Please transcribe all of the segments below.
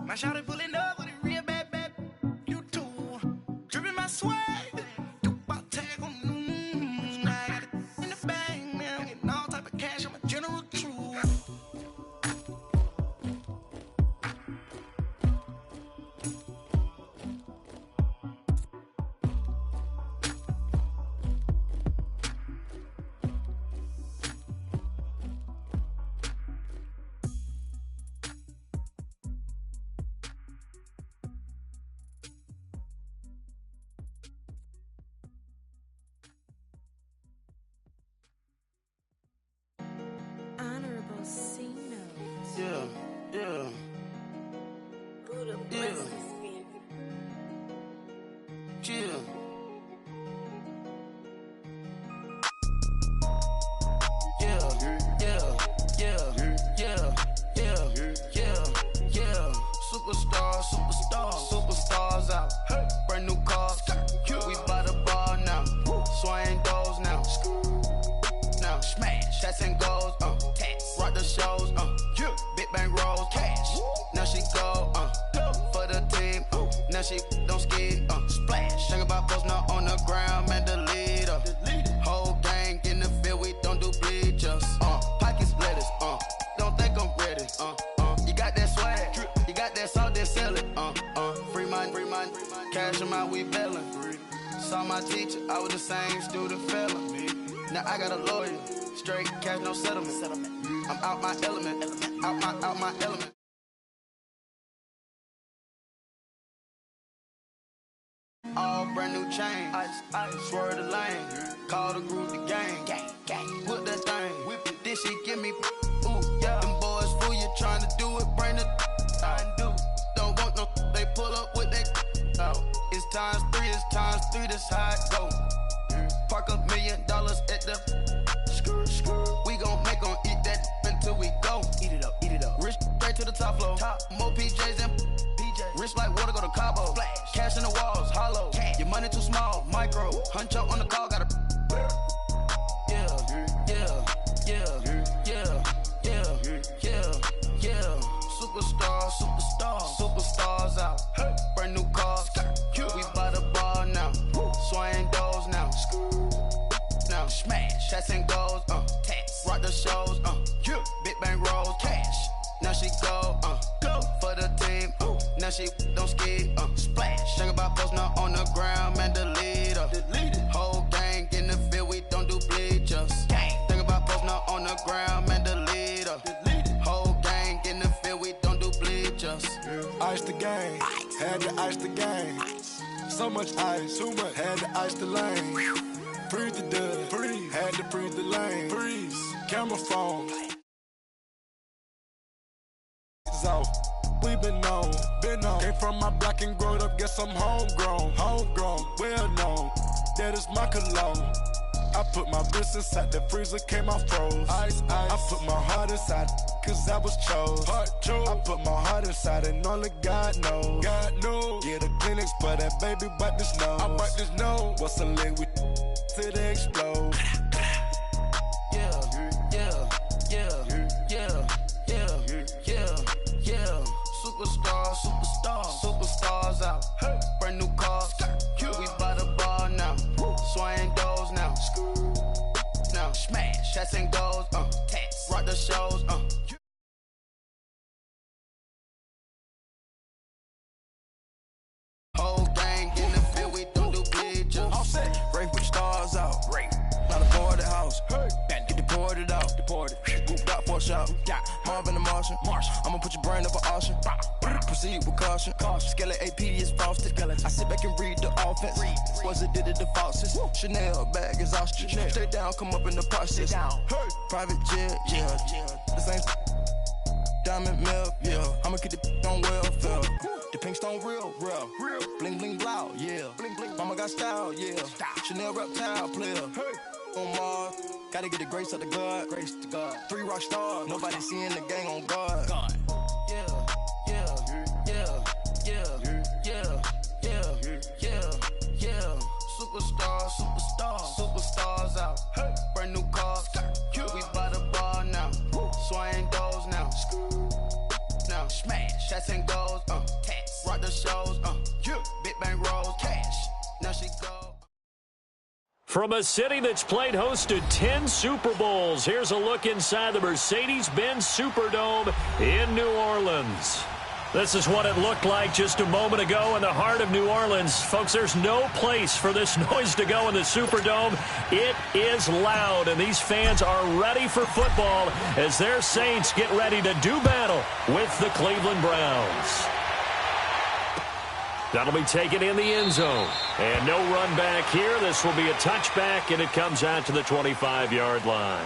My shawty pulling up with a real bad, bad. You too. Dripping my swag. Do about tag on I got it in the bag, man. I'm getting all type of cash. I'm a general true. Superstars out. Brand new cars. We by the bar now. Swaying doors now. Now smash. Tats and goals. Rock the shows. Big bang rolls. Cash. Now she go. For the team. Now she don't ski. Splash. Think about posting up on the ground, man. The leader. Whole gang in the field. We don't do bleachers. Pockets lettuce. Don't think I'm ready. You got that swag. You got that salt, that sell it. Free mind. Cash them out, we bailin'. Saw my teacher, I was the same student fella. Now I got a lawyer. Straight cash, no settlement. I'm out my element. Out my element. All brand new chain. I swerve the lane. Call the group the gang. Whip that thing. Whip it. This shit give me. Ooh, yeah. Them boys fool you trying to do it. Bring the. I do. Don't want no. They pull up with that. It's times 3. It's times 3. That's how it go. Park $1 million at the. We gon' make 'em eat that until we go. Eat it up. Rich straight to the top floor. More PJs and PJ. Rich like water, go to Cabo. Flash. Cash in the walls, hollow. Cash. Your money too small, micro. Hunch up on the call, gotta. Superstars out. Brand new cars. We by the bar now. Swaying doors now. Now smash. Tats and goals. Rock the shows. Big bang rolls. Cash. Now she go. For the team. Now she don't ski. Splash. Think about posting up on the ground, man. The leader. Whole gang in the field. We don't do bleachers. Think about posting up on the ground, man. The leader. Whole gang in the field. We don't do bleachers. Ice the game. Had to ice the game. So much ice. Too much. Had to ice the lane. Freeze the dust. Freeze. Had to freeze the lane. Freeze. Camera phone. Off. We been on. Came from my block and growed up. Guess I'm homegrown. Well known. That is my cologne. I put my wrist inside the freezer, came out froze. Ice. I put my heart inside, cause I was chose. I put my heart inside and only God knows. Yeah, the clinics, but that baby bite this nose. I bite this nose. What's a leg with till they explode? Superstars out. Brand new cars. We by the bar now. Swaying doors now. Now smash. Tats and goals. Rock the shows. Whole gang in the field. We don't do bleachers. All set. Rafe with the stars out. Not a boarded house. Get deported out. Moved out for a shot. Marvin the Martian. I'ma put your brain up for auction. Proceed with caution. Skeleton AP is frosted. I sit back and read the offense. Was it did it the falsest? Chanel bag is ostrich. Stay down, come up in the process. Private jet, yeah. The same diamond milk, yeah. I'ma get the on welfare. The pink stone real. Bling bling blow, yeah. Mama got style, yeah. Chanel reptile player. On Mars, gotta get the grace of the God. 3 rock stars, nobody seeing the gang on guard. Superstars out. Brand new cars. We by the bar now. Swaying doors now. Now smash. Shots and goals, tax. Rock the shows, big bang rolls, cash. Now she go. From a city that's played host to 10 Super Bowls, here's a look inside the Mercedes-Benz Superdome in New Orleans. This is what it looked like just a moment ago in the heart of New Orleans. Folks, there's no place for this noise to go in the Superdome. It is loud, and these fans are ready for football as their Saints get ready to do battle with the Cleveland Browns. That'll be taken in the end zone. And no run back here. This will be a touchback, and it comes out to the 25-yard line.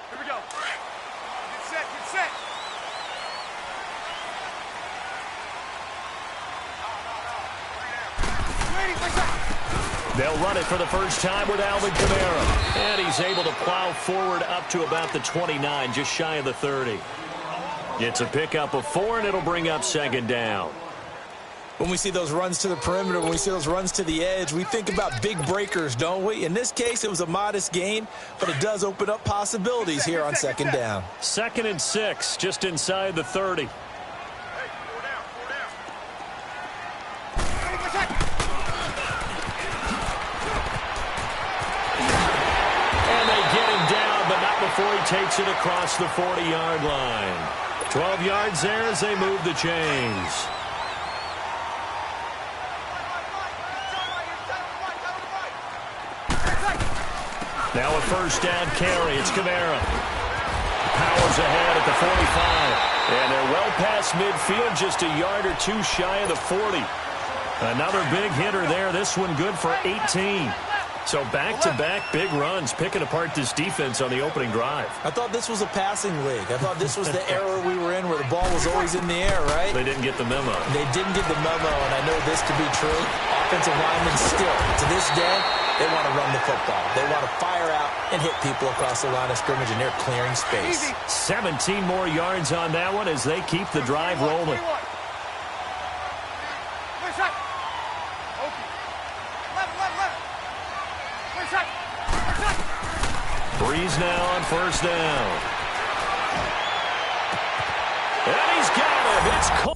Here we go. Get set, get set. They'll run it for the first time with Alvin Kamara. And he's able to plow forward up to about the 29, just shy of the 30. It's a pickup of 4, and it'll bring up second down. When we see those runs to the perimeter, when we see those runs to the edge, we think about big breakers, don't we? In this case, it was a modest gain, but it does open up possibilities here on second down. 2nd and 6, just inside the 30. Before he takes it across the 40-yard line. 12 yards there as they move the chains. Now a first down carry. It's Kamara. Powers ahead at the 45. And they're well past midfield, just a yard or two shy of the 40. Another big hitter there. This one good for 18. So back-to-back big runs, picking apart this defense on the opening drive. I thought this was a passing league. I thought this was the era we were in where the ball was always in the air, right? They didn't get the memo. They didn't get the memo, and I know this to be true. Offensive linemen still, to this day, they want to run the football. They want to fire out and hit people across the line of scrimmage, and they're clearing space. 17 more yards on that one as they keep the drive rolling. Breeze now on first down. And he's got him. It's Cole.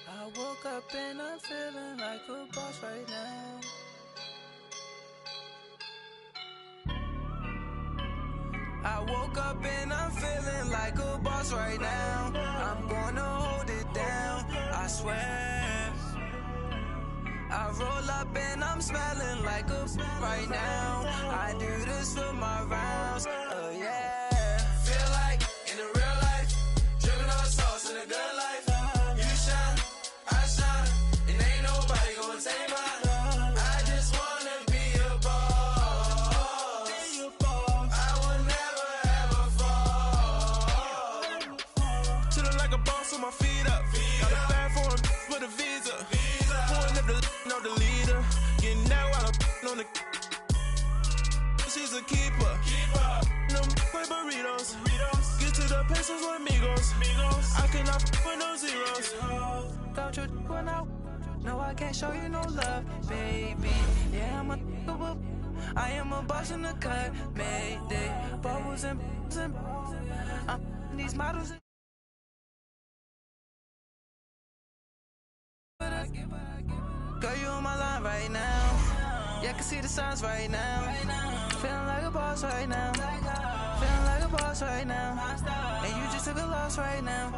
I woke up and I'm feeling like a boss right now. I woke up and I'm feeling like a boss right now. I'm gonna hold it down, I swear. I roll up and I'm smelling like a right now. I do this for my rounds, oh yeah. Feel like in the real life, dripping on sauce in the good life. You shine, I shine, and ain't nobody gonna take mine. I just wanna be a boss. I would never ever fall. Chillin' like a boss with my feet up. Got a bag for him with a visa. Pulling up the leader. Getting that while I'm on the. She's a keeper. No play burritos. Get to the pesos with amigos. I cannot with no zeros. Don't you run out? No, I can't show you no love, baby. Yeah, I am a boss in the cut. Mayday. Bubbles and these models. Girl, you on my line right now. Yeah, I can see the signs right now. Feeling like a boss right now. Feeling like a boss right now. And you just took a loss right now.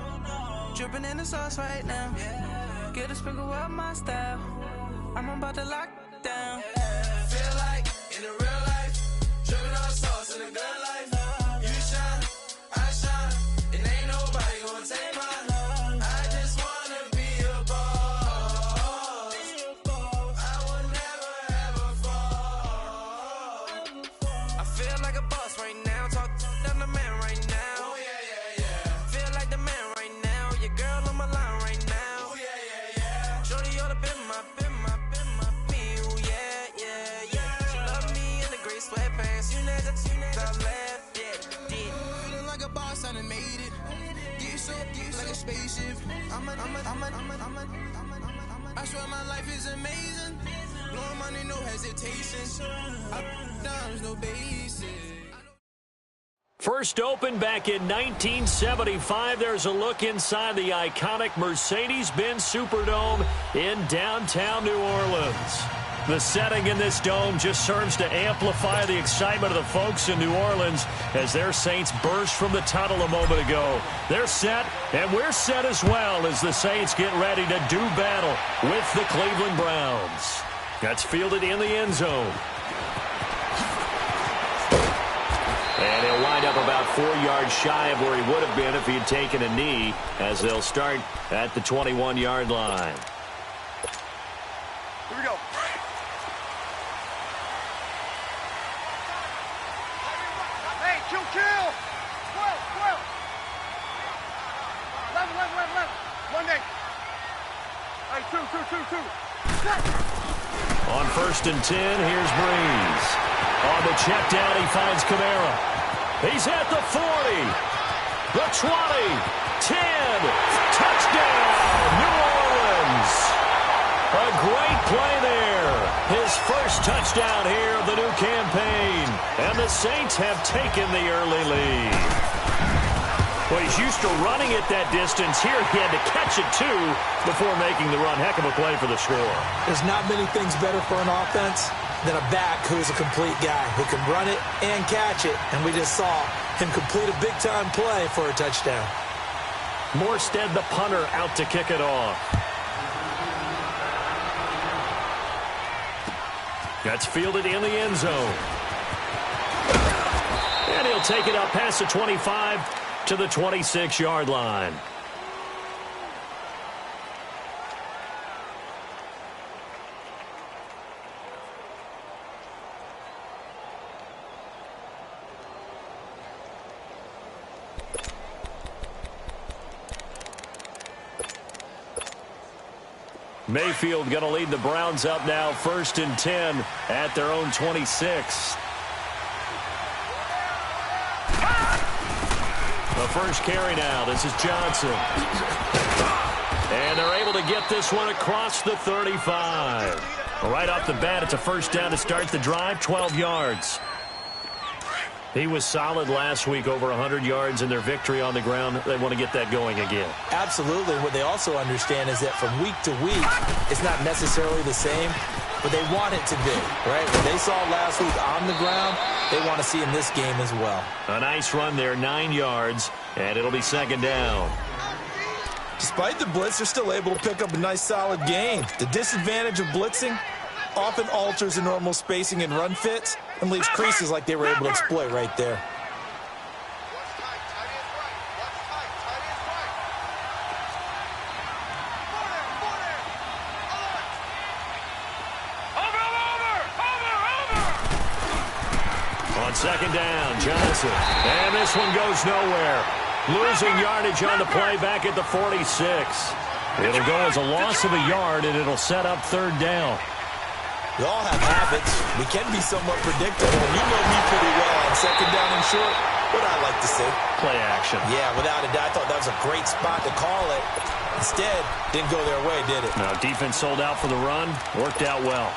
Dripping in the sauce right now. Get a sprinkle up my style. I'm about to lock down. Feel like in the real life, dripping on sauce in the good life. You shine, I shine, and ain't nobody gonna take mine. I just wanna be a boss. I would never ever fall. I feel like a boss right now. Talk to the man right now. Oh yeah, yeah, yeah. Feel like the man right now. like a spaceship. I swear my life is amazing. Blowing money, no hesitation. Dimes, no basic. First opened back in 1975. There's a look inside the iconic Mercedes-Benz Superdome in downtown New Orleans. The setting in this dome just serves to amplify the excitement of the folks in New Orleans as their Saints burst from the tunnel a moment ago. They're set, and we're set as well as the Saints get ready to do battle with the Cleveland Browns. That's fielded in the end zone. And he'll wind up about 4 yards shy of where he would have been if he had taken a knee, as they'll start at the 21-yard line. Here we go. Hey, kill. 12. 11. 1 day. Hey, two. On 1st and 10, here's Breeze. On the check down, he finds Kamara. He's at the 40, the 20, 10, touchdown, New Orleans. A great play there. His first touchdown here of the new campaign. And the Saints have taken the early lead. Well, he's used to running it that distance. Here he had to catch it, too, before making the run. Heck of a play for the score. There's not many things better for an offense than a back who's a complete guy who can run it and catch it. And we just saw him complete a big-time play for a touchdown. Morstead, the punter, out to kick it off. That's fielded in the end zone. And he'll take it up past the 25 to the 26-yard line. Mayfield going to lead the Browns up now, 1st and 10 at their own 26. The first carry now. This is Johnson. And they're able to get this one across the 35. Right off the bat, it's a first down to start the drive, 12 yards. He was solid last week, over 100 yards in their victory on the ground. They want to get that going again. Absolutely. What they also understand is that from week to week, it's not necessarily the same, but they want it to be, right? What they saw last week on the ground, they want to see in this game as well. A nice run there, 9 yards, and it'll be second down. Despite the blitz, they're still able to pick up a nice, solid gain. The disadvantage of blitzing often alters the normal spacing and run fits and leaves creases like they were able to exploit right there. On second down, Johnson. And this one goes nowhere. Losing yardage on the play back at the 46. It'll go as a loss of a yard, and it'll set up third down. We all have habits. We can be somewhat predictable. You know me pretty well on second down and short. What I like to say. Play action. Yeah, without a doubt. I thought that was a great spot to call it. Instead, didn't go their way, did it? Now, defense sold out for the run. Worked out well.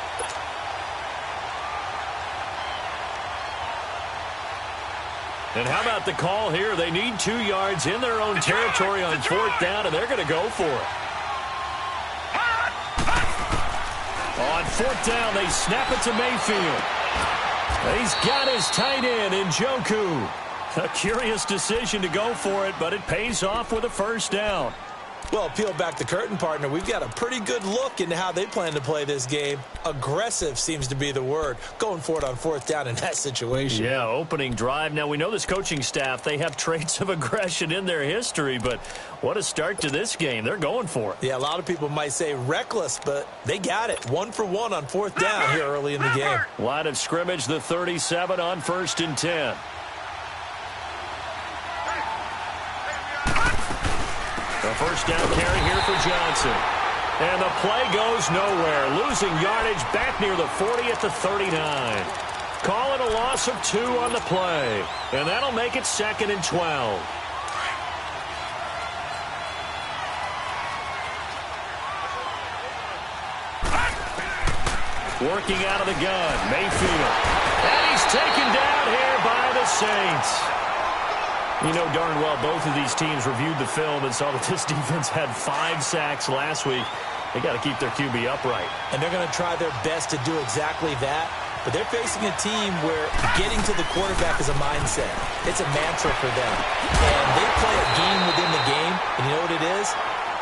And how about the call here? They need 2 yards in their own territory on fourth down, and they're going to go for it. On fourth down, they snap it to Mayfield. He's got his tight end in Njoku. A curious decision to go for it, but it pays off with a first down. Well, peel back the curtain, partner. We've got a pretty good look into how they plan to play this game. Aggressive seems to be the word. Going for it on fourth down in that situation. Yeah, opening drive. Now, we know this coaching staff, they have traits of aggression in their history, but what a start to this game. They're going for it. Yeah, a lot of people might say reckless, but they got it. 1 for 1 on fourth down here early in the game. Line of scrimmage, the 37 on 1st and 10. The first down carry here for Johnson. And the play goes nowhere. Losing yardage back near the 40 at the 39. Call it a loss of 2 on the play. And that'll make it 2nd and 12. Working out of the gun, Mayfield. And he's taken down here by the Saints. You know darn well both of these teams reviewed the film and saw that this defense had 5 sacks last week. They got to keep their QB upright. And they're going to try their best to do exactly that. But they're facing a team where getting to the quarterback is a mindset. It's a mantra for them. And they play a game within the game. And you know what it is?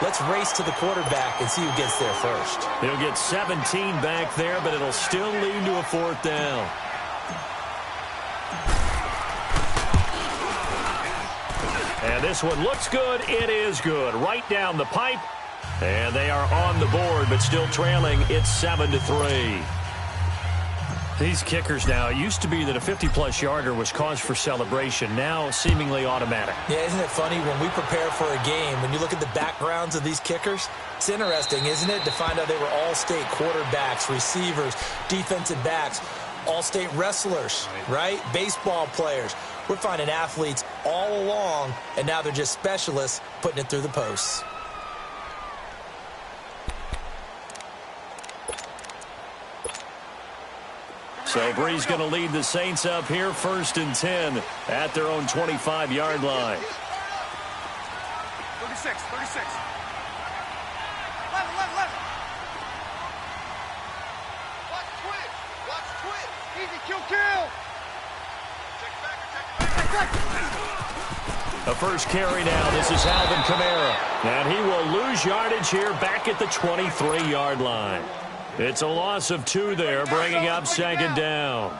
Let's race to the quarterback and see who gets there first. He'll get 17 back there, but it'll still lead to a 4th down. And this one looks good. It is good. Right down the pipe. And they are on the board, but still trailing. It's 7-3. These kickers now, it used to be that a 50-plus yarder was cause for celebration. Now, seemingly automatic. Yeah, isn't it funny when we prepare for a game, when you look at the backgrounds of these kickers, it's interesting, isn't it, to find out they were all-state quarterbacks, receivers, defensive backs, all-state wrestlers, right? Baseball players. We're finding athletes all along, and now they're just specialists putting it through the posts. So Bree's going to lead the Saints up here, 1st and 10 at their own 25-yard line. 36. 11. Watch twitch. Easy, kill. Check back. A first carry now. This is Alvin Kamara. And he will lose yardage here back at the 23-yard line. It's a loss of 2 there, bringing up 2nd down.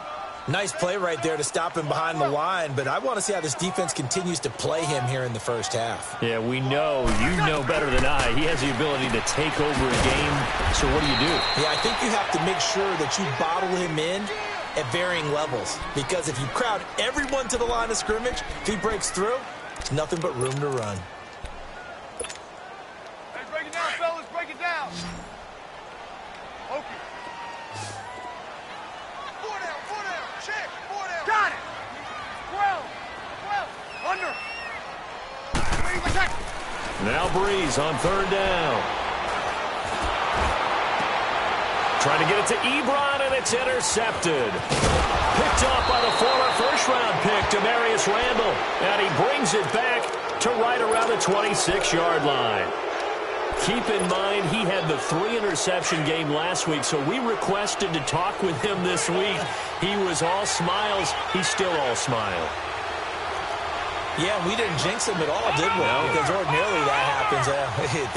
Nice play right there to stop him behind the line, but I want to see how this defense continues to play him here in the first half. Yeah, we know. You know better than I. He has the ability to take over a game. So what do you do? Yeah, I think you have to make sure that you bottle him in at varying levels, because if you crowd everyone to the line of scrimmage, if he breaks through, it's nothing but room to run. Hey, break it down, fellas. Break it down. Okay. 4 down. Check. 4 down. Got it. 12. Under. Now Breeze on 3rd down. Trying to get it to Ebron, and it's intercepted. Picked off by the former first-round pick, Demarius Randall. And he brings it back to right around the 26-yard line. Keep in mind, he had the 3-interception game last week, so we requested to talk with him this week. He was all smiles. He's still all smile. Yeah, we didn't jinx him at all, did we? No. Because ordinarily that happens.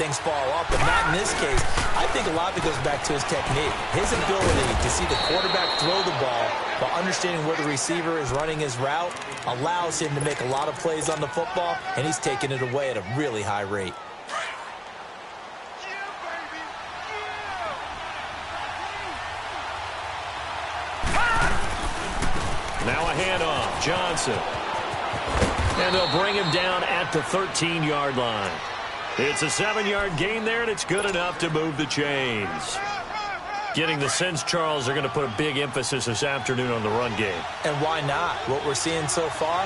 Things fall off, but not in this case. I think a lot of it goes back to his technique. His ability to see the quarterback throw the ball while understanding where the receiver is running his route allows him to make a lot of plays on the football, and he's taking it away at a really high rate. Now a handoff, Johnson. And they'll bring him down at the 13-yard line. It's a 7-yard gain there, and it's good enough to move the chains. Getting the sense, Charles, they're going to put a big emphasis this afternoon on the run game. And why not? What we're seeing so far,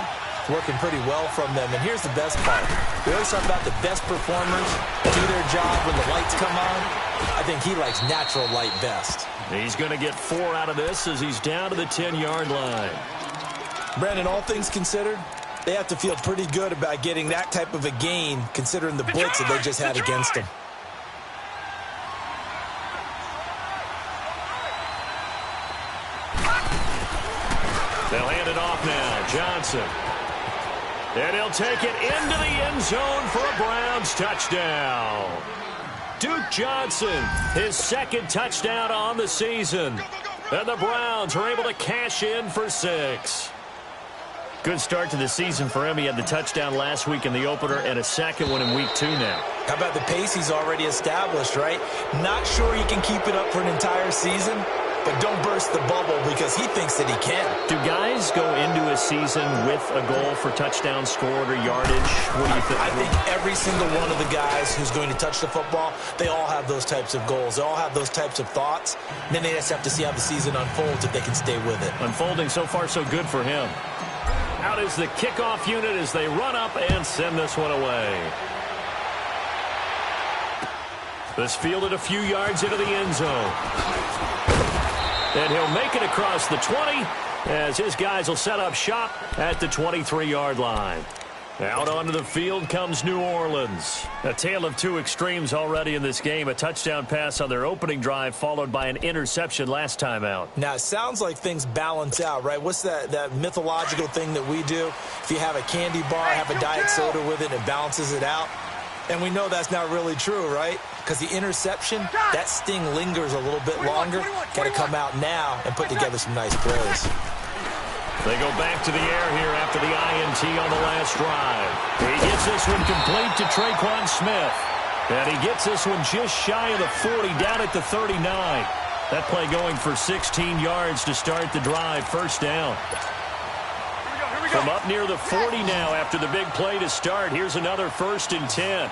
working pretty well from them. And here's the best part. We always talk about the best performers do their job when the lights come on. I think he likes natural light best. He's going to get 4 out of this as he's down to the 10-yard line. Brandon, all things considered, they have to feel pretty good about getting that type of a gain considering the blitz that they just had against them. They'll hand it off now. Johnson. And he'll take it into the end zone for a Browns touchdown. Duke Johnson, his 2nd touchdown on the season. And the Browns are able to cash in for 6. Good start to the season for him. He had the touchdown last week in the opener and a 2nd one in week 2 now. How about the pace he's already established, right? Not sure he can keep it up for an entire season, but don't burst the bubble because he thinks that he can. Do guys go into a season with a goal for touchdown scored or yardage? What do you think? I think every single one of the guys who's going to touch the football, they all have those types of goals. They all have those types of thoughts. And then they just have to see how the season unfolds if they can stay with it. Unfolding so far so good for him. Out is the kickoff unit as they run up and send this one away. This fielded a few yards into the end zone. And he'll make it across the 20 as his guys will set up shop at the 23-yard line. Out onto the field comes New Orleans. A tale of two extremes already in this game. A touchdown pass on their opening drive followed by an interception last time out. Now, it sounds like things balance out, right? What's that mythological thing that we do? If you have a candy bar, have a diet soda with it, it balances it out. And we know that's not really true, right? Because the interception, that sting lingers a little bit longer. Got to come out now and put together some nice plays. They go back to the air here after the INT on the last drive. He gets this one complete to Traquan Smith. And he gets this one just shy of the 40, down at the 39. That play going for 16 yards to start the drive. First down. Here we go. From up near the 40 now after the big play to start. Here's another 1st and 10.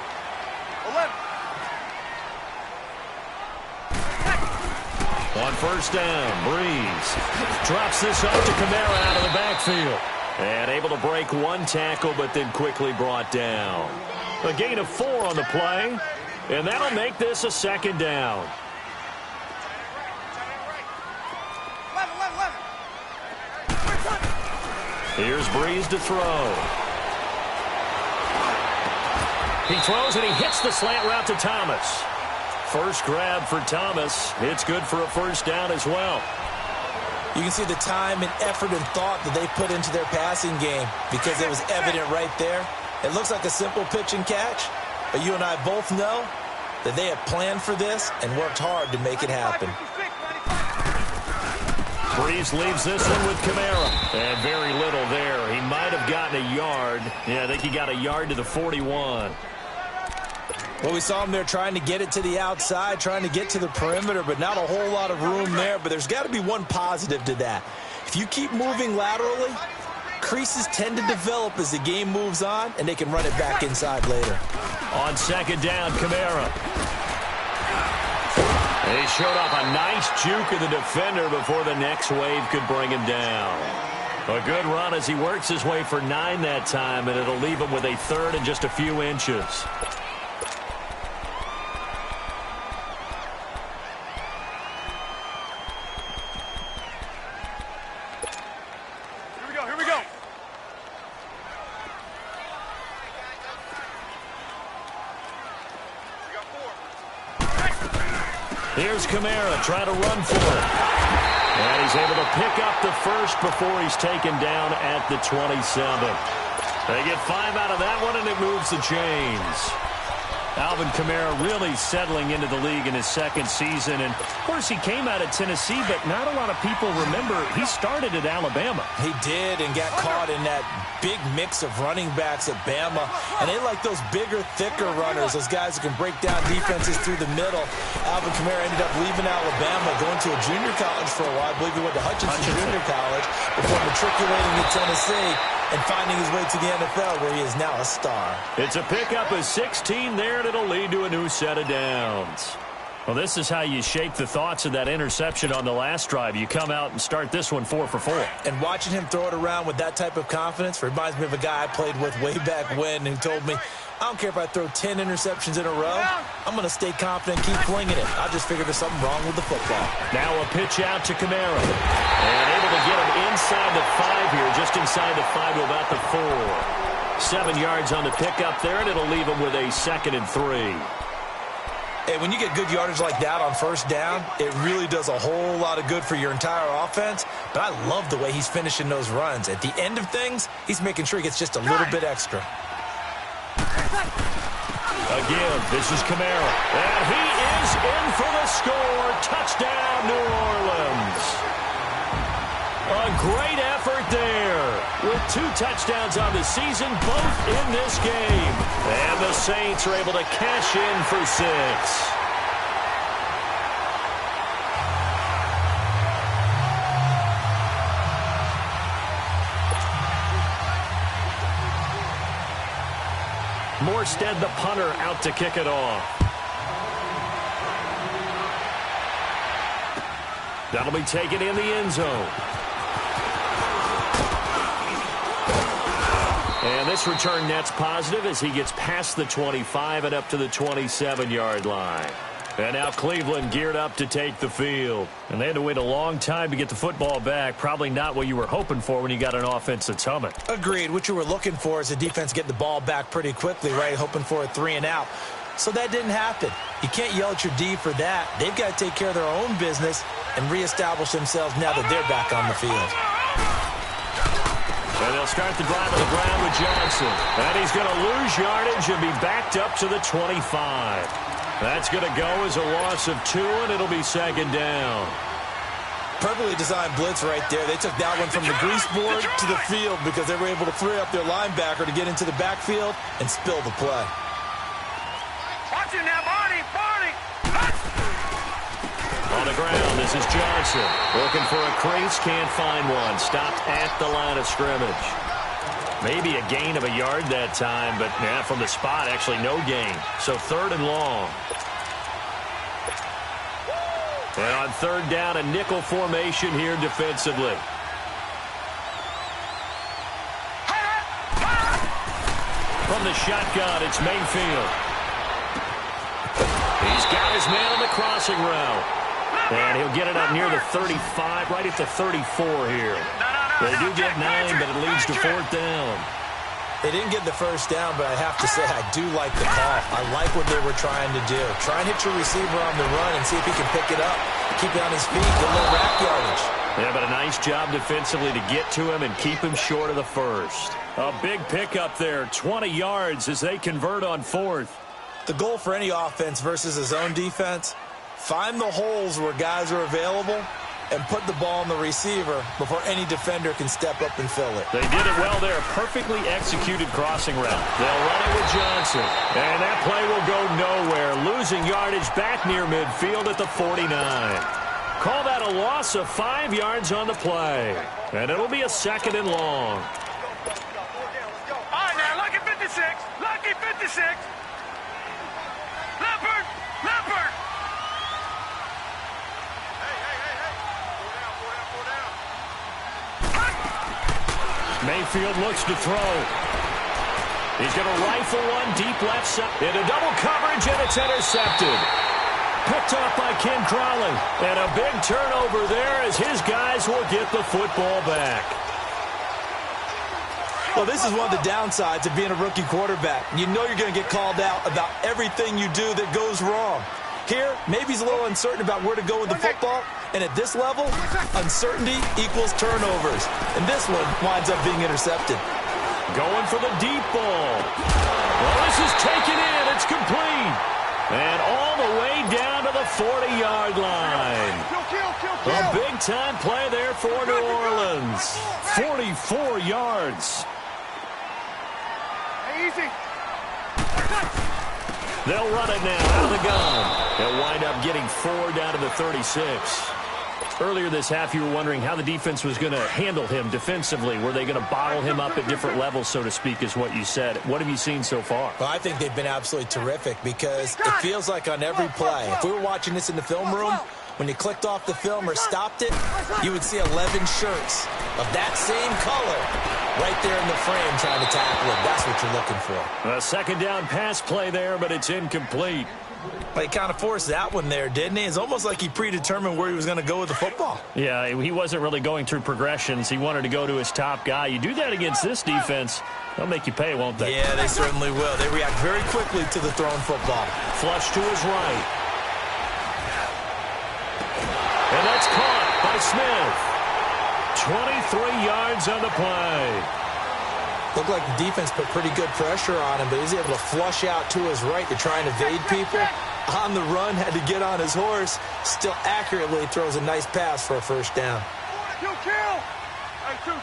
11. On first down, Breeze drops this up to Kamara out of the backfield. And able to break one tackle, but then quickly brought down. A gain of 4 on the play, and that'll make this a 2nd down. 11. Here's Breeze to throw. He throws and he hits the slant route to Thomas. First grab for Thomas. It's good for a first down as well. You can see the time and effort and thought that they put into their passing game because it was evident right there. It looks like a simple pitch and catch, but you and I both know that they have planned for this and worked hard to make it happen. Breeze leaves this one with Kamara. And very little there. He might have gotten a yard. Yeah, I think he got a yard to the 41. Well, we saw him there trying to get it to the outside, trying to get to the perimeter, but not a whole lot of room there. But there's got to be one positive to that. If you keep moving laterally, creases tend to develop as the game moves on, and they can run it back inside later. On 2nd down, Kamara. He showed off a nice juke of the defender before the next wave could bring him down. A good run as he works his way for 9 that time, and it'll leave him with a 3rd and just a few inches. Here's Kamara trying to run for it. And he's able to pick up the first before he's taken down at the 27. They get 5 out of that one, and it moves the chains. Alvin Kamara really settling into the league in his 2nd season. And, of course, he came out of Tennessee, but not a lot of people remember he started at Alabama. He did and got caught in that big mix of running backs at Bama. And they like those bigger, thicker runners, those guys who can break down defenses through the middle. Alvin Kamara ended up leaving Alabama, going to a junior college for a while. I believe he went to Hutchinson Junior College before matriculating at Tennessee and finding his way to the NFL, where he is now a star. It's a pickup of 16 there, and it'll lead to a new set of downs. Well, this is how you shake the thoughts of that interception on the last drive. You come out and start this one 4 for 4. And watching him throw it around with that type of confidence reminds me of a guy I played with way back when who told me, I don't care if I throw 10 interceptions in a row. I'm going to stay confident and keep flinging it. I just figured there's something wrong with the football. Now a pitch out to Kamara. And able to get him inside the 5 here, just inside the 5 to about the 4. 7 yards on the pickup there, and it'll leave him with a 2nd and 3. Hey, when you get good yardage like that on first down, it really does a whole lot of good for your entire offense. But I love the way he's finishing those runs. At the end of things, he's making sure he gets just a little bit extra. Again, this is Kamara. And he is in for the score. Touchdown, New Orleans. A great effort there. With 2 touchdowns on the season, both in this game. And the Saints are able to cash in for 6. Morstead, the punter, out to kick it off. That'll be taken in the end zone. And this return net's positive as he gets past the 25 and up to the 27-yard line. And now Cleveland geared up to take the field. And they had to wait a long time to get the football back. Probably not what you were hoping for when you got an offense that's humming. Agreed. What you were looking for is the defense get the ball back pretty quickly, right? Hoping for a 3 and out. So that didn't happen. You can't yell at your D for that. They've got to take care of their own business and reestablish themselves now that they're back on the field. And they'll start the drive on the ground with Johnson. And he's going to lose yardage and be backed up to the 25. That's going to go as a loss of 2, and it'll be second down. Perfectly designed blitz right there. They took that one from the grease board to the field because they were able to free up their linebacker to get into the backfield and spill the play. Watch it now, Barney! On the ground, this is Johnson. Looking for a crease, can't find one. Stopped at the line of scrimmage. Maybe a gain of a yard that time, but yeah, from the spot, actually no gain. So 3rd and long. And on 3rd down, a nickel formation here defensively. From the shotgun, it's Mayfield. He's got his man on the crossing route. And he'll get it up near the 35, right at the 34 here. They do get 9, but it leads to 4th down. They didn't get the first down, but I have to say I do like the call. I like what they were trying to do. Try and hit your receiver on the run and see if he can pick it up. Keep it on his feet, get a little rack yardage. Yeah, but a nice job defensively to get to him and keep him short of the first. A big pickup there, 20 yards as they convert on 4th. The goal for any offense versus a zone defense, find the holes where guys are available and put the ball on the receiver before any defender can step up and fill it. They did it well there. Perfectly executed crossing route. They'll run it with Johnson. And that play will go nowhere. Losing yardage back near midfield at the 49. Call that a loss of 5 yards on the play. And it'll be a 2nd and long. All right, now, lucky 56. Lucky 56. Leopard. Mayfield looks to throw. He's going to rifle one deep left side. Into double coverage, and it's intercepted. Picked off by Ken Crowley. And a big turnover there as his guys will get the football back. Well, this is one of the downsides of being a rookie quarterback. You know you're going to get called out about everything you do that goes wrong. Here, maybe he's a little uncertain about where to go with the football. And at this level, uncertainty equals turnovers. And this one winds up being intercepted. Going for the deep ball. Well, this is taken in. It's complete. And all the way down to the 40-yard line. A big-time play there for New Orleans. 44 yards. Easy. They'll run it now out of the gun. They'll wind up getting 4 down to the 36. Earlier this half, you were wondering how the defense was going to handle him defensively. Were they going to bottle him up at different levels, so to speak, is what you said. What have you seen so far? Well, I think they've been absolutely terrific because it feels like on every play, if we were watching this in the film room, when you clicked off the film or stopped it, you would see 11 shirts of that same color right there in the frame trying to tackle it. That's what you're looking for. A 2nd down pass play there, but it's incomplete. But he kind of forced that one there, didn't he? It's almost like he predetermined where he was going to go with the football. Yeah, he wasn't really going through progressions. He wanted to go to his top guy. You do that against this defense, they'll make you pay, won't they? Yeah, they certainly will. They react very quickly to the thrown football. Flush to his right. And that's caught by Smith. 23 yards on the play. Looked like the defense put pretty good pressure on him, but he's able to flush out to his right to try and evade people. On the run, had to get on his horse. Still accurately throws a nice pass for a 1st down. Kill. Hey, two.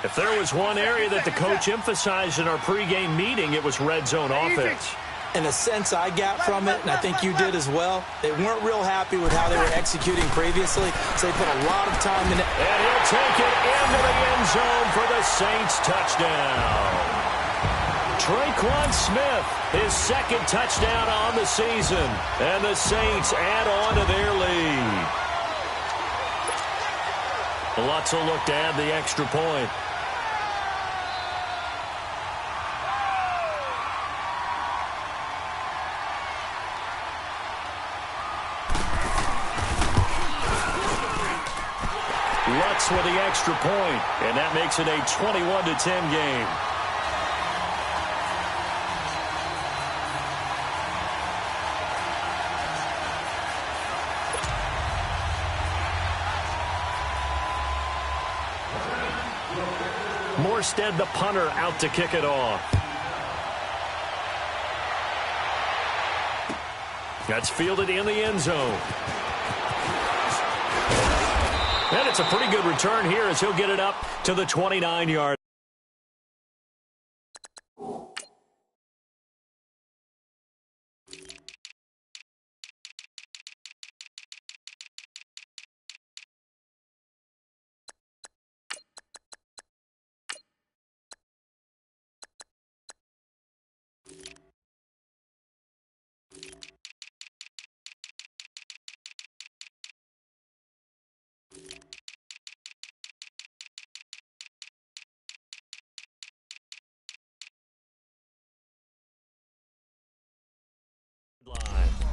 If there was one area that the coach emphasized in our pregame meeting, it was red zone offense. And the sense I got from it, and I think you did as well, they weren't real happy with how they were executing previously, so they put a lot of time in it. And he'll take it into the end zone for the Saints touchdown. Traquan Smith, his 2nd touchdown on the season, and the Saints add on to their lead. Lutz will look to add the extra point. connects with the extra point, and that makes it a 21-10 game. Morstead, the punter, out to kick it off. That's fielded in the end zone. And it's a pretty good return here as he'll get it up to the 29-yard.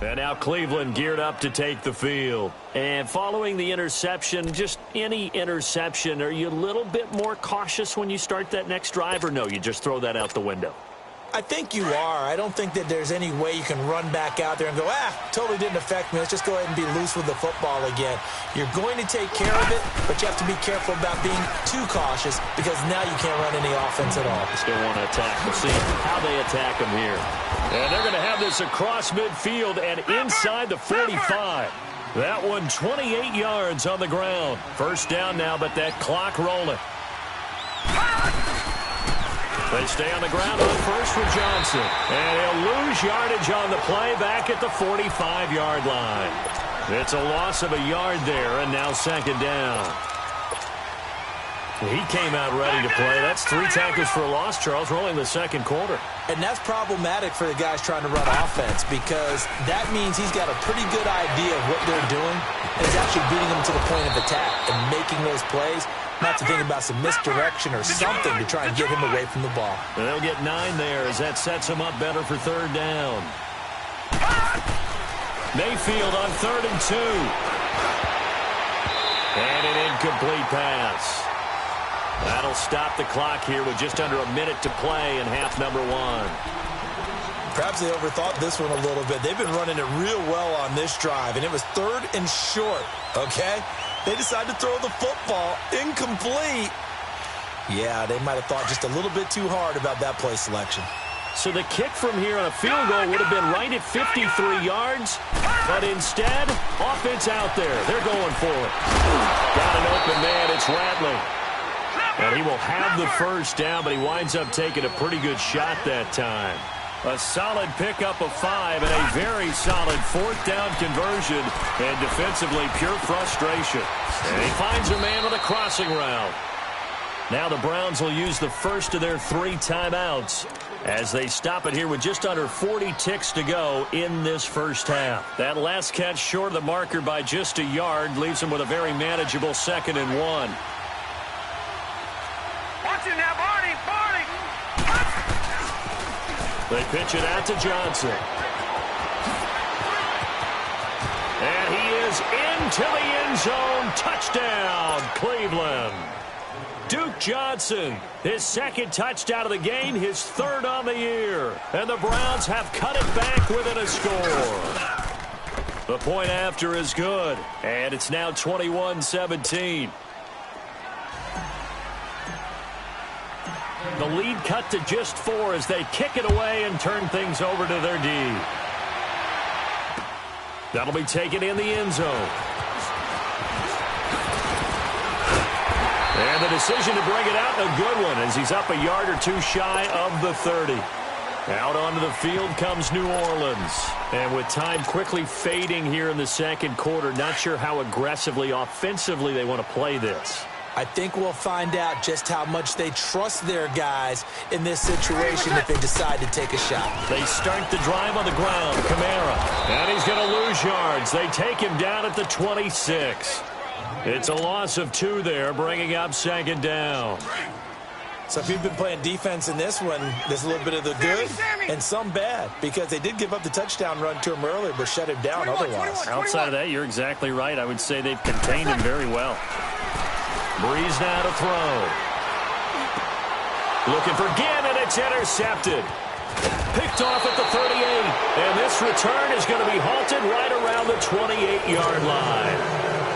And now Cleveland geared up to take the field. And following the interception, just any interception, are you a little bit more cautious when you start that next drive, or no, you just throw that out the window? I think you are. I don't think that there's any way you can run back out there and go, totally didn't affect me. Let's just go ahead and be loose with the football again. You're going to take care of it, but you have to be careful about being too cautious because now you can't run any offense at all. Still want to attack. We'll see how they attack them here. And they're going to have this across midfield and inside the 45. That one 28 yards on the ground. First down now, but that clock rolling. They stay on the ground on first with Johnson. And he'll lose yardage on the play back at the 45-yard line. It's a loss of a yard there, and now second down. He came out ready to play. That's 3 tackles for a loss, Charles, rolling the second quarter. And that's problematic for the guys trying to run offense because that means he's got a pretty good idea of what they're doing and is actually beating them to the point of attack and making those plays, not to think about some misdirection or something to try and get him away from the ball. And they'll get 9 there as that sets him up better for third down. Mayfield on 3rd and 2. And an incomplete pass. That'll stop the clock here with just under a minute to play in half number 1. Perhaps they overthought this one a little bit. They've been running it real well on this drive, and it was 3rd and short, okay? They decided to throw the football incomplete. Yeah, they might have thought just a little bit too hard about that play selection. So the kick from here on a field goal would have been right at 53 yards, but instead, offense out there. They're going for it. Got an open man. It's Rattling. And he will have the first down, but he winds up taking a pretty good shot that time. A solid pickup of 5 and a very solid 4th down conversion. And defensively, pure frustration. And he finds a man with a crossing route. Now the Browns will use the first of their 3 timeouts as they stop it here with just under 40 ticks to go in this first half. That last catch short of the marker by just a yard leaves them with a very manageable 2nd and 1. Watch it now, Barney! They pitch it out to Johnson. And he is into the end zone. Touchdown, Cleveland. Duke Johnson, his 2nd touchdown of the game, his 3rd on the year. And the Browns have cut it back within a score. The point after is good. And it's now 21-17. The lead cut to just 4 as they kick it away and turn things over to their D. That'll be taken in the end zone. And the decision to bring it out, a good one, as he's up a yard or 2 shy of the 30. Out onto the field comes New Orleans. And with time quickly fading here in the second quarter, not sure how aggressively, offensively they want to play this. I think we'll find out just how much they trust their guys in this situation if they decide to take a shot. They start the drive on the ground. Kamara. And he's going to lose yards. They take him down at the 26. It's a loss of 2 there, bringing up 2nd down. So if you've been playing defense in this one, there's a little bit of the good and some bad because they did give up the touchdown run to him earlier but shut him down otherwise. Outside of that, you're exactly right. I would say they've contained him very well. Breeze now to throw. Looking for Ginn, and it's intercepted. Picked off at the 38. And this return is going to be halted right around the 28-yard line.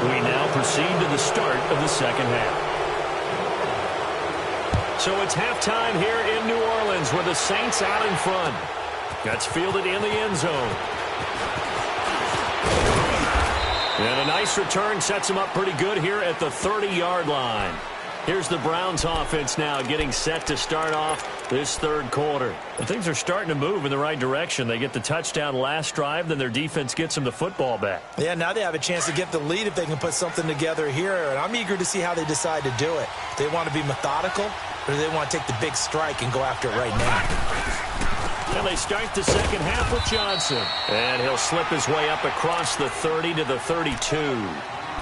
We now proceed to the start of the second half. So it's halftime here in New Orleans with the Saints out in front. That's fielded in the end zone. And a nice return sets them up pretty good here at the 30-yard line. Here's the Browns offense now getting set to start off this third quarter. And things are starting to move in the right direction. They get the touchdown last drive, then their defense gets them the football back. Yeah, now they have a chance to get the lead if they can put something together here. And I'm eager to see how they decide to do it. Do they want to be methodical, or do they want to take the big strike and go after it right now? And they start the second half with Johnson. And he'll slip his way up across the 30 to the 32.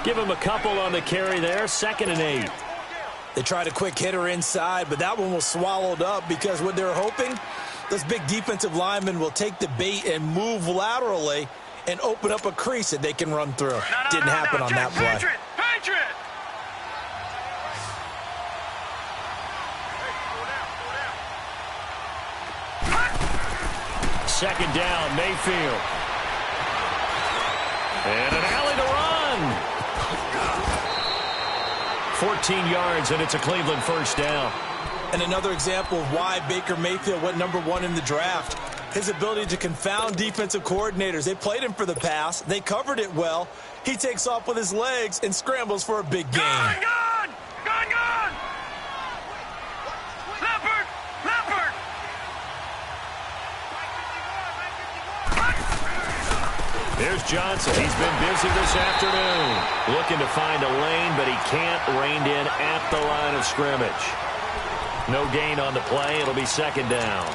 Give him a couple on the carry there, 2nd and 8. They tried a quick hitter inside, but that one was swallowed up because what they're hoping, those big defensive linemen will take the bait and move laterally and open up a crease that they can run through. Didn't happen on that play. Patriot! Second down, Mayfield. And an alley to run. 14 yards, and it's a Cleveland first down. And another example of why Baker Mayfield went #1 in the draft. His ability to confound defensive coordinators. They played him for the pass. They covered it well. He takes off with his legs and scrambles for a big gain. Gone! Leopard! Here's Johnson. He's been busy this afternoon. Looking to find a lane, but he can't. Reined in at the line of scrimmage. No gain on the play. It'll be second down.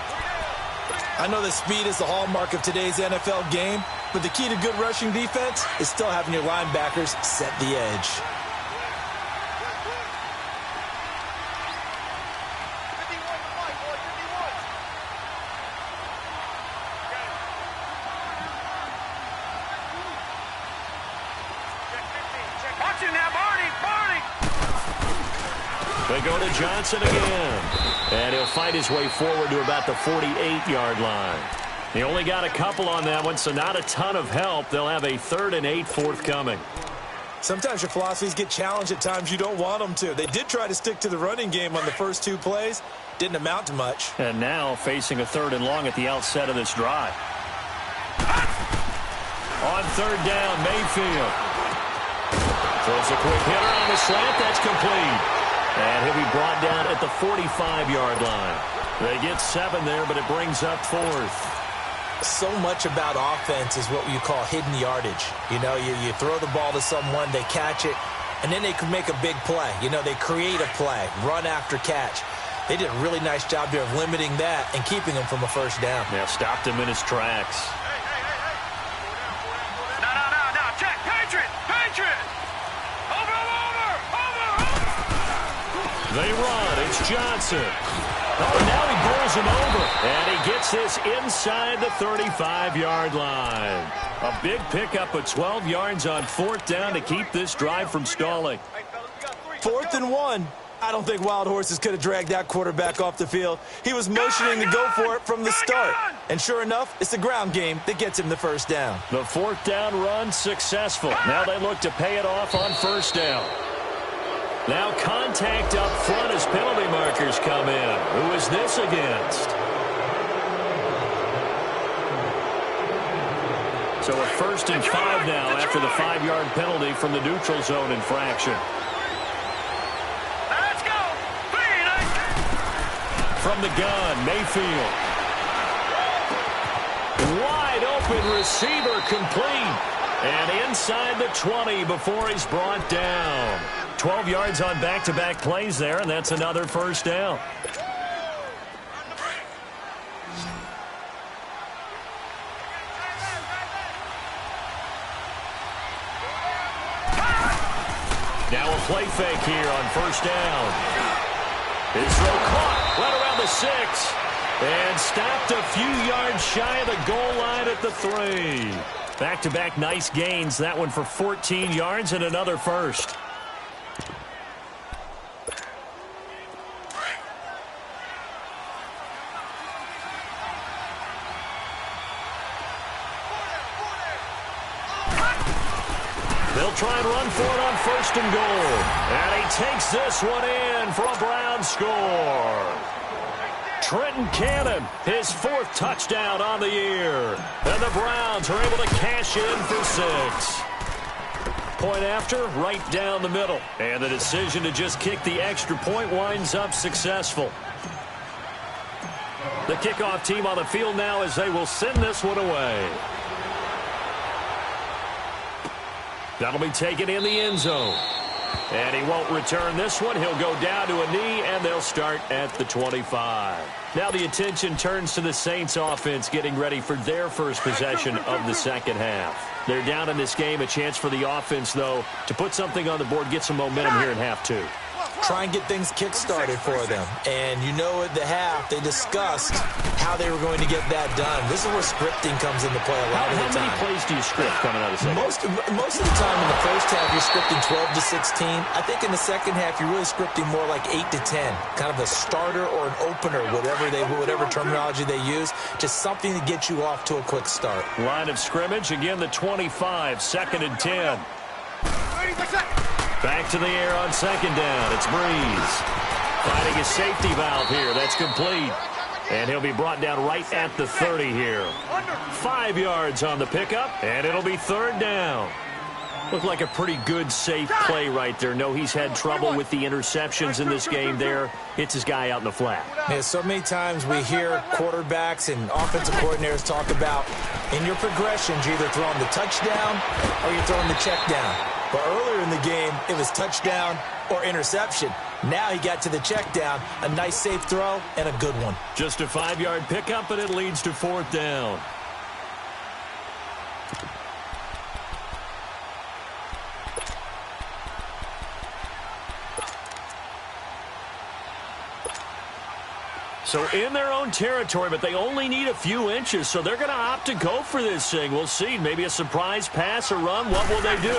I know that speed is the hallmark of today's NFL game, but the key to good rushing defense is still having your linebackers set the edge. They go to Johnson again. And he'll fight his way forward to about the 48-yard line. He only got a couple on that one, so not a ton of help. They'll have a 3rd and 8 forthcoming. Sometimes your philosophies get challenged at times you don't want them to. They did try to stick to the running game on the first 2 plays. Didn't amount to much. And now facing a 3rd and long at the outset of this drive. On 3rd down, Mayfield. Throws a quick hitter on the slant. That's complete. And he'll be brought down at the 45-yard line. They get 7 there, but it brings up 4th. So much about offense is what you call hidden yardage. You know, you throw the ball to someone, they catch it, and then they can make a big play. You know, they create a play, run after catch. They did a really nice job there of limiting that and keeping him from a first down. Yeah, stopped him in his tracks. No, check, Patriot! Over! They run. It's Johnson. Oh, now he bowls him over. And he gets this inside the 35-yard line. A big pickup of 12 yards on 4th down to keep this drive from stalling. 4th and 1. I don't think Wild Horses could have dragged that quarterback off the field. He was motioning to go for it from the start. And sure enough, it's the ground game that gets him the first down. The 4th down run successful. Now they look to pay it off on 1st down. Now contact up front as penalty markers come in. Who is this against? So a 1st and 5 now after the 5-yard penalty from the neutral zone infraction. Let's go! From the gun, Mayfield. Wide open receiver complete. And inside the 20 before he's brought down. 12 yards on back-to-back plays there, and that's another first down. Now a play fake here on 1st down. His throw caught right around the 6. And stopped a few yards shy of the goal line at the 3. Back-to-back nice gains. That one for 14 yards and another first. They'll try and run for it on 1st and goal. And he takes this one in for a Browns score. Trenton Cannon, his 4th touchdown on the year. And the Browns are able to cash in for 6. Point after, right down the middle. And the decision to just kick the extra point winds up successful. The kickoff team on the field now as they will send this one away. That'll be taken in the end zone. And he won't return this one. He'll go down to a knee, and they'll start at the 25. Now the attention turns to the Saints offense getting ready for their first possession of the second half. They're down in this game. A chance for the offense, though, to put something on the board, get some momentum here in half 2. Try and get things kick-started for them. And you know at the half, they discussed how they were going to get that done. This is where scripting comes into play a lot of the time. How many plays do you script coming out of the second? Most of the time in the first half, you're scripting 12 to 16. I think in the second half, you're really scripting more like 8 to 10. Kind of a starter or an opener, whatever terminology they use. Just something to get you off to a quick start. Line of scrimmage, again the 25, 2nd and 10. Back to the air on 2nd down. It's Breeze. Finding a safety valve here. That's complete. And he'll be brought down right at the 30 here. 5 yards on the pickup, and it'll be 3rd down. Looked like a pretty good, safe play right there. No, he's had trouble with the interceptions in this game there. Hits his guy out in the flat. Yeah, so many times we hear quarterbacks and offensive coordinators talk about in your progressions, you're either throwing the touchdown or you're throwing the check down. But earlier in the game, it was touchdown or interception. Now he got to the check down, a nice safe throw, and a good one. Just a 5-yard pickup, and it leads to 4th down. So in their own territory, but they only need a few inches, so they're going to opt to go for this thing. We'll see. Maybe a surprise pass or run. What will they do?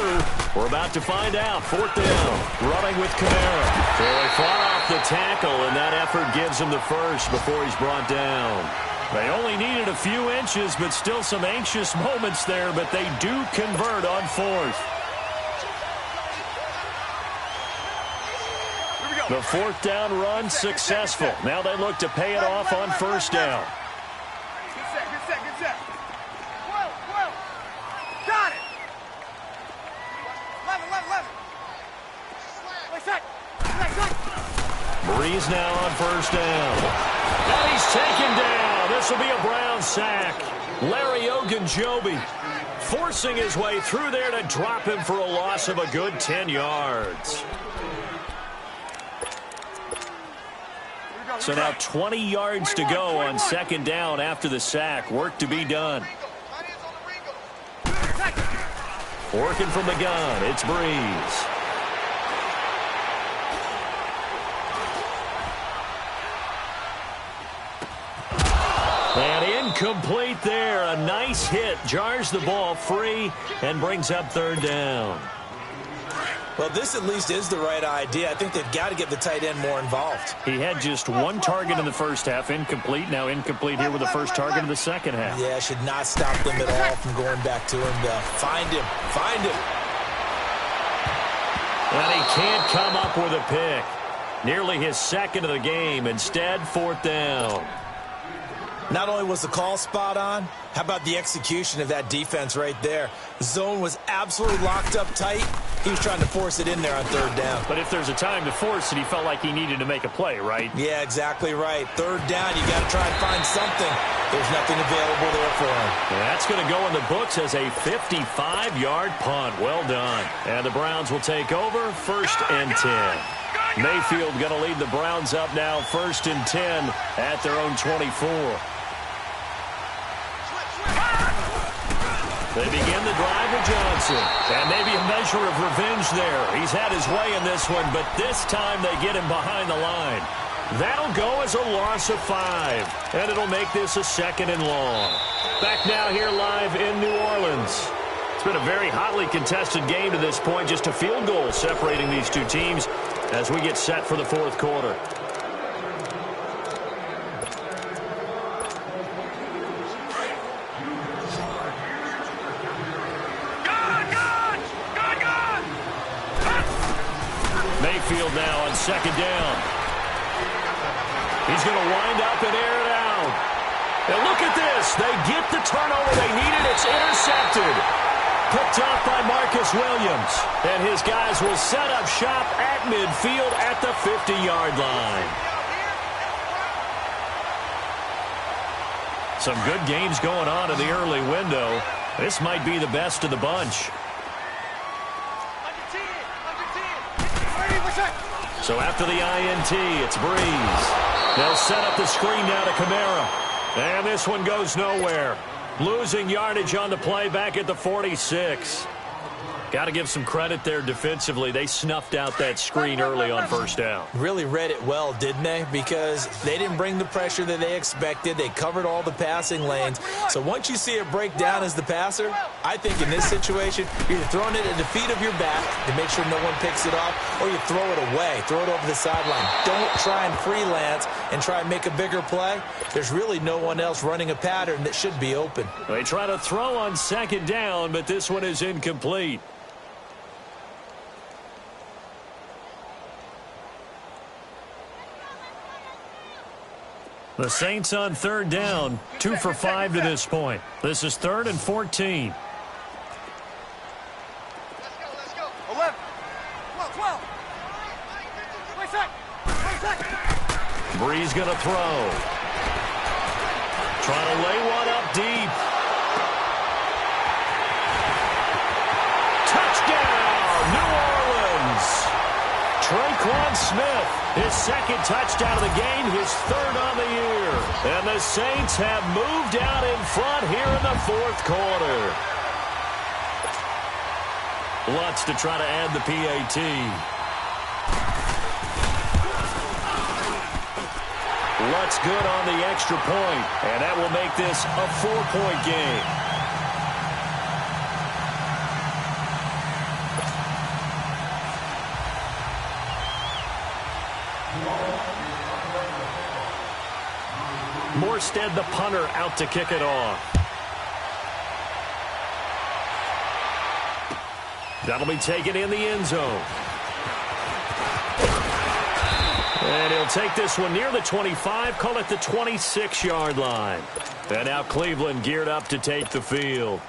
We're about to find out. 4th down. Running with Kamara. So they fought off the tackle, and that effort gives him the first before he's brought down. They only needed a few inches, but still some anxious moments there, but they do convert on 4th. The 4th down run successful. Now they look to pay it off on 1st down. Good set. Well. Got it. 11. Wait, set. Breeze now on 1st down. And he's taken down. This will be a Brown sack. Larry Ogunjobi forcing his way through there to drop him for a loss of a good 10 yards. So now 20 yards to go on 2nd down after the sack. Work to be done. Working from the gun, it's Breeze. And incomplete there. A nice hit. Jars the ball free and brings up 3rd down. Well, this at least is the right idea. I think they've got to get the tight end more involved. He had just 1 target in the first half, incomplete. Now incomplete here with the first target of the second half. Yeah, should not stop them at all from going back to him. Find him. And he can't come up with a pick. Nearly his 2nd of the game. Instead, 4th down. Not only was the call spot on, how about the execution of that defense right there? Zone was absolutely locked up tight. He was trying to force it in there on 3rd down. But if there's a time to force it, he felt like he needed to make a play, right? Yeah, exactly right. 3rd down, you got to try and find something. There's nothing available there for him. And that's going to go in the books as a 55-yard punt. Well done. And the Browns will take over 1st and 10. Mayfield going to lead the Browns up now 1st and 10 at their own 24. They begin the drive with Johnson. And maybe a measure of revenge there. He's had his way in this one, but this time they get him behind the line. That'll go as a loss of 5. And it'll make this a 2nd and long. Back now here live in New Orleans. It's been a very hotly contested game to this point. Just a field goal separating these two teams as we get set for the 4th quarter. Mayfield now on second down. He's going to wind up and air it out. And look at this. They get the turnover they needed. It's intercepted. Picked off by Marcus Williams. And his guys will set up shop at midfield at the 50-yard line. Some good games going on in the early window. This might be the best of the bunch. So after the INT, it's Breeze. They'll set up the screen now to Kamara. And this one goes nowhere. Losing yardage on the play back at the 46. Got to give some credit there defensively. They snuffed out that screen early on first down. Really read it well, didn't they? Because they didn't bring the pressure that they expected. They covered all the passing lanes. So once you see it break down as the passer, I think in this situation, you're either throwing it at the feet of your back to make sure no one picks it off, or you throw it away, throw it over the sideline. Don't try and freelance and try and make a bigger play. There's really no one else running a pattern that should be open. They try to throw on second down, but this one is incomplete. The Saints on third down, 2 for 5 to this point. This is 3rd and 14. Let's go. 11. 12. Breeze going to throw. Trying to lay one up deep. Touchdown, New Orleans. Traquan Smith, his second touchdown of the game, his 3rd on the year. And the Saints have moved out in front here in the 4th quarter. Lutz to try to add the PAT. Lutz good on the extra point, and that will make this a 4-point game. Morstead, the punter, out to kick it off. That'll be taken in the end zone. And he'll take this one near the 25, call it the 26-yard line. And now Cleveland geared up to take the field.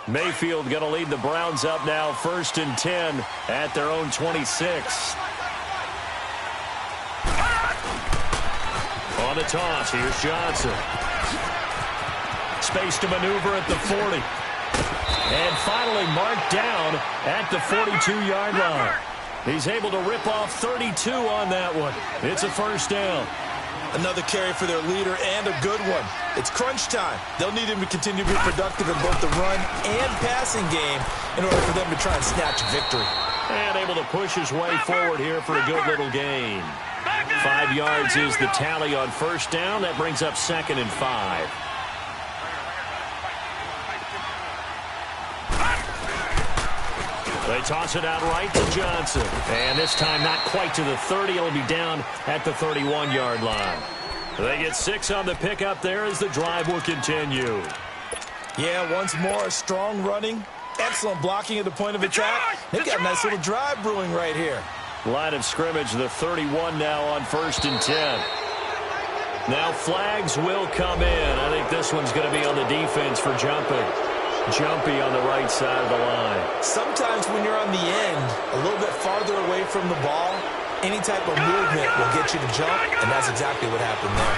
Mayfield going to lead the Browns up now, 1st and 10 at their own 26. On the toss, here's Johnson. Space to maneuver at the 40. And finally marked down at the 42-yard line. He's able to rip off 32 on that one. It's a 1st down. Another carry for their leader and a good one. It's crunch time. They'll need him to continue to be productive in both the run and passing game in order for them to try and snatch victory. And able to push his way forward here for a good little gain. 5 yards is the tally on 1st down. That brings up 2nd and 5. They toss it out right to Johnson. And this time not quite to the 30. It'll be down at the 31-yard line. They get 6 on the pickup there as the drive will continue. Yeah, once more, strong running, excellent blocking at the point of attack. They've got a nice little drive brewing right here. Line of scrimmage, the 31 now on 1st and 10. Now flags will come in. I think this one's going to be on the defense for jumping. Jumpy on the right side of the line. Sometimes when you're on the end, a little bit farther away from the ball, any type of movement will get you to jump, and that's exactly what happened there.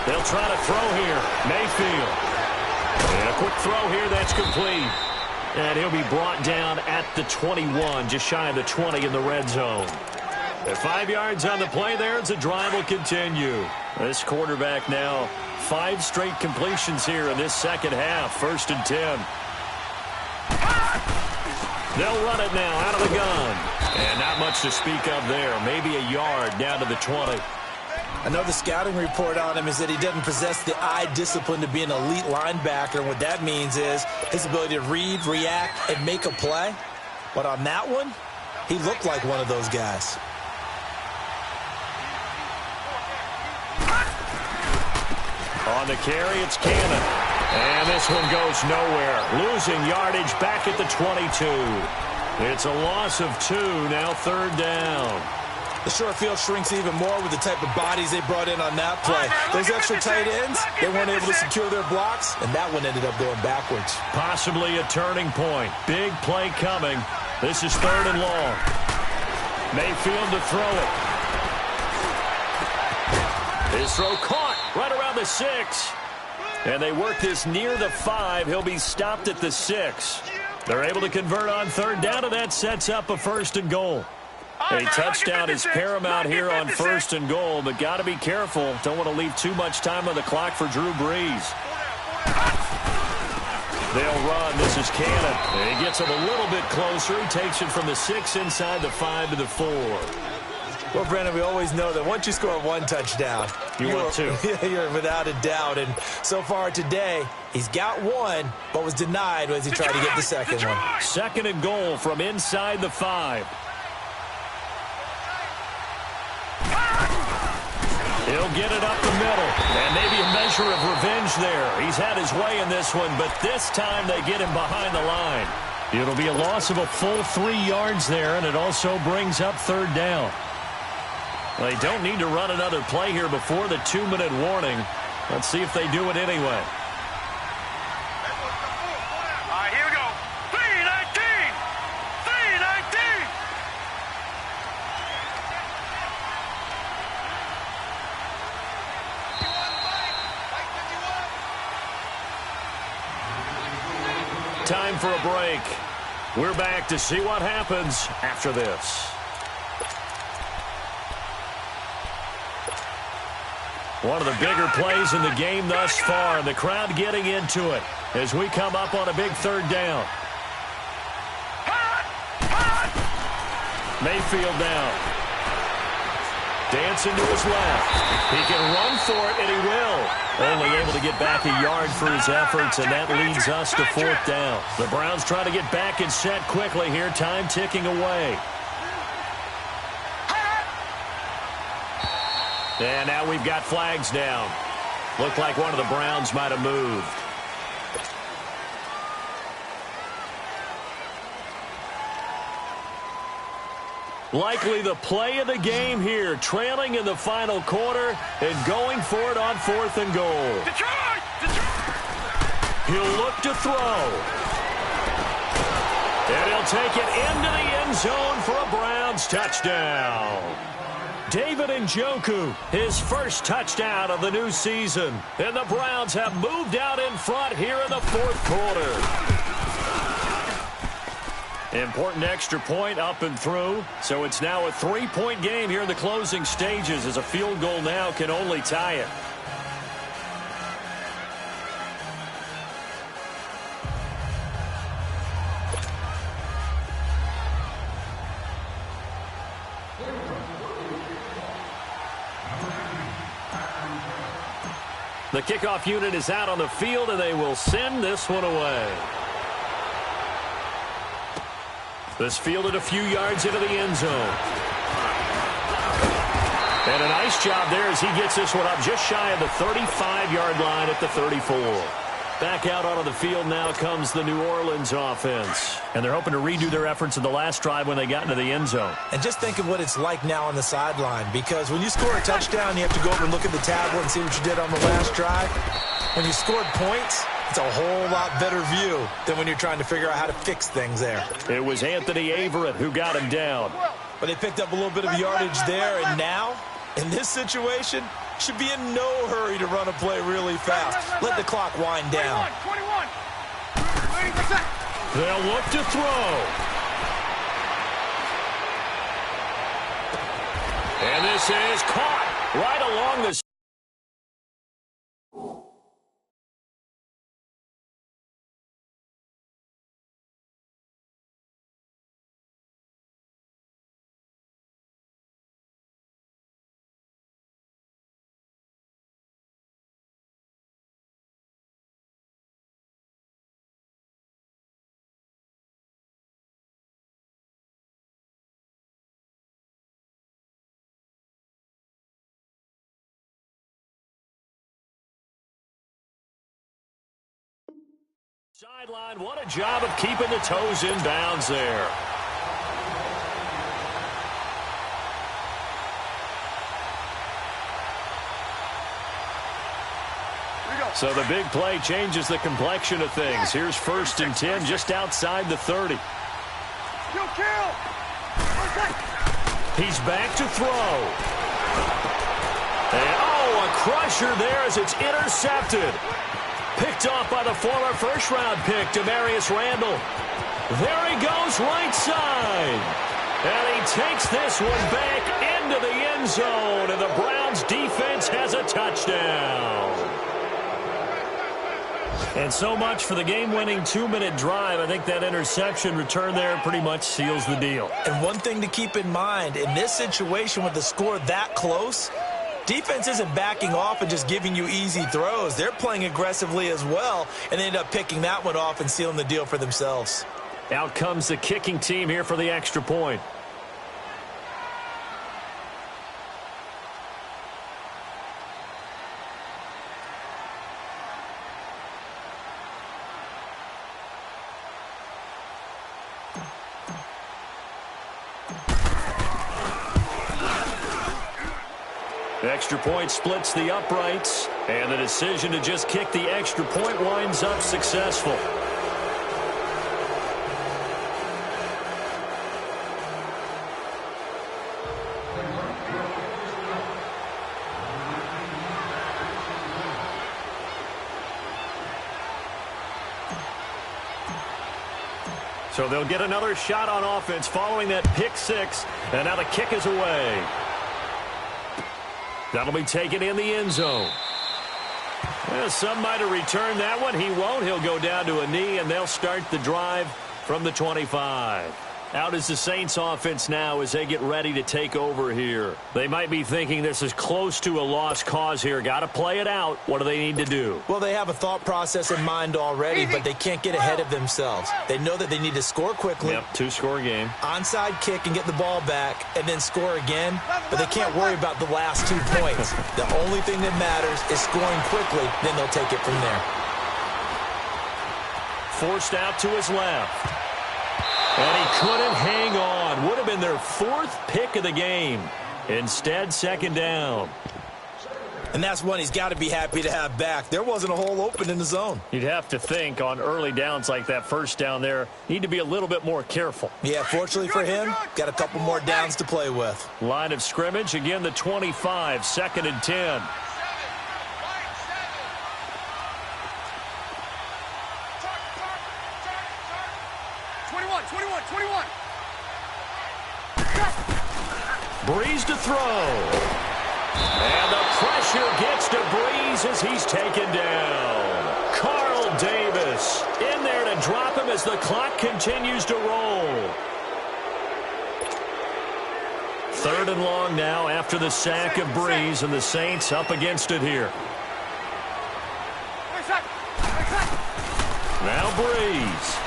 They'll try to throw here. Mayfield. And a quick throw here, that's complete. And he'll be brought down at the 21, just shy of the 20 in the red zone. At 5 yards on the play there, as the drive will continue. This quarterback now, 5 straight completions here in this second half. 1st and 10. They'll run it now out of the gun. And not much to speak of there. Maybe a yard down to the 20. Another scouting report on him is that he doesn't possess the eye discipline to be an elite linebacker. And what that means is his ability to read, react, and make a play. But on that one, he looked like one of those guys. On the carry, it's Cannon. And this one goes nowhere. Losing yardage back at the 22. It's a loss of 2, now third down. The short field shrinks even more with the type of bodies they brought in on that play. Those extra tight ends, they weren't able to secure their blocks, and that one ended up going backwards. Possibly a turning point. Big play coming. This is third and long. Mayfield to throw it. His throw caught right around the 6. And they work this near the 5. He'll be stopped at the 6. They're able to convert on third down, and that sets up a first and goal. A touchdown is paramount here on first and goal, but got to be careful. Don't want to leave too much time on the clock for Drew Brees. They'll run. This is Cannon. He gets him a little bit closer. He takes it from the 6 inside the 5 to the 4. Well, Brandon, we always know that once you score one touchdown, you're without a doubt. And so far today, he's got one, but was denied as he tried to get the second one. Second and goal from inside the 5. He'll get it up the middle, and maybe a measure of revenge there. He's had his way in this one, but this time they get him behind the line. It'll be a loss of a full 3 yards there, and it also brings up third down. They don't need to run another play here before the 2-minute warning. Let's see if they do it anyway. All right, here we go. 3-19! 3-19! Time for a break. We're back to see what happens after this. One of the bigger plays in the game thus far, and the crowd getting into it as we come up on a big third down. Mayfield down. Dancing to his left. He can run for it, and he will. Only able to get back a yard for his efforts, and that leads us to fourth down. The Browns trying to get back and set quickly here. Time ticking away. And now we've got flags down. Looked like one of the Browns might have moved. Likely the play of the game here, trailing in the final quarter and going for it on fourth and goal. He'll look to throw. And he'll take it into the end zone for a Browns touchdown. David Njoku, his first touchdown of the new season. And the Browns have moved out in front here in the fourth quarter. Important extra point up and through. So it's now a 3-point game here in the closing stages, as a field goal now can only tie it. The kickoff unit is out on the field, and they will send this one away. This fielded a few yards into the end zone. And a nice job there as he gets this one up just shy of the 35-yard line at the 34. Back out onto the field now comes the New Orleans offense. And they're hoping to redo their efforts in the last drive when they got into the end zone. And just think of what it's like now on the sideline, because when you score a touchdown, you have to go over and look at the tablet and see what you did on the last drive. When you scored points, it's a whole lot better view than when you're trying to figure out how to fix things there. It was Anthony Averett who got him down. But they picked up a little bit of yardage there, and now, in this situation, should be in no hurry to run a play really fast. Let the clock wind down. 21. They'll look to throw. And this is caught right along the sideline. What a job of keeping the toes in bounds there. So the big play changes the complexion of things. Here's 1st and 10 just outside the 30. He's back to throw. And, a crusher there as it's intercepted. Picked off by the former first-round pick, Demarius Randall. There he goes, right side. And he takes this one back into the end zone, and the Browns defense has a touchdown. And so much for the game-winning 2-minute drive. I think that interception return there pretty much seals the deal. And one thing to keep in mind, in this situation with the score that close, defense isn't backing off and just giving you easy throws. They're playing aggressively as well, and they end up picking that one off and sealing the deal for themselves. Out comes the kicking team here for the extra point. The extra point splits the uprights, and the decision to just kick the extra point winds up successful. So they'll get another shot on offense following that pick six, and now the kick is away. That'll be taken in the end zone. Well, some might have returned that one. He won't. He'll go down to a knee, and they'll start the drive from the 25. Out is the Saints offense now as they get ready to take over here. They might be thinking this is close to a lost cause here. Got to play it out. What do they need to do? Well, they have a thought process in mind already, but they can't get ahead of themselves. They know that they need to score quickly. Yep, 2-score game. Onside kick and get the ball back and then score again, but they can't worry about the last 2 points. The only thing that matters is scoring quickly, then they'll take it from there. Forced out to his left. And he couldn't hang on. Would have been their 4th pick of the game. Instead, 2nd down. And that's one he's got to be happy to have back. There wasn't a hole open in the zone. You'd have to think on early downs like that first down there, need to be a little bit more careful. Yeah, fortunately for him, got a couple more downs to play with. Line of scrimmage, again the 25, 2nd and 10. Breeze to throw. And the pressure gets to Breeze as he's taken down. Carl Davis in there to drop him as the clock continues to roll. 3rd and long now after the sack of Breeze, and the Saints up against it here. Now Breeze.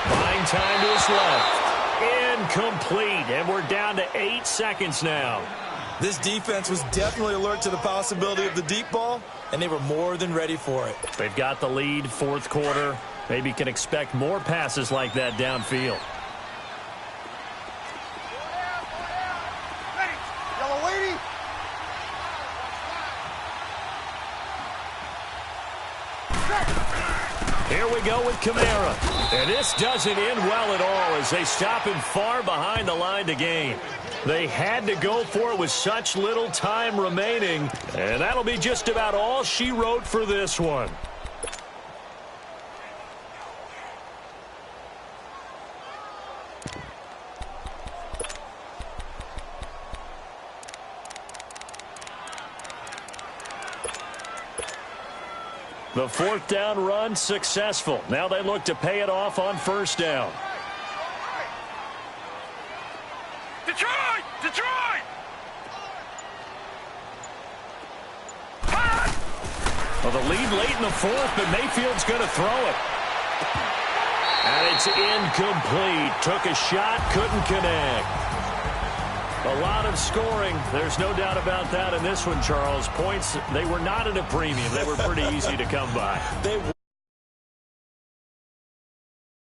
Buying time to his left. Incomplete, and we're down to 8 seconds now. This defense was definitely alert to the possibility of the deep ball, and they were more than ready for it. They've got the lead, 4th quarter. Maybe can expect more passes like that downfield. Yellow lady. Here we go with Kamara. And this doesn't end well at all as they stop him far behind the line to gain. They had to go for it with such little time remaining. And that'll be just about all she wrote for this one. The 4th down run successful. Now they look to pay it off on 1st down. Detroit! Detroit! Well, the lead late in the 4th, but Mayfield's going to throw it. And it's incomplete. Took a shot, couldn't connect. A lot of scoring. There's no doubt about that in this one, Charles. Points, they were not at a premium. They were pretty easy to come by. They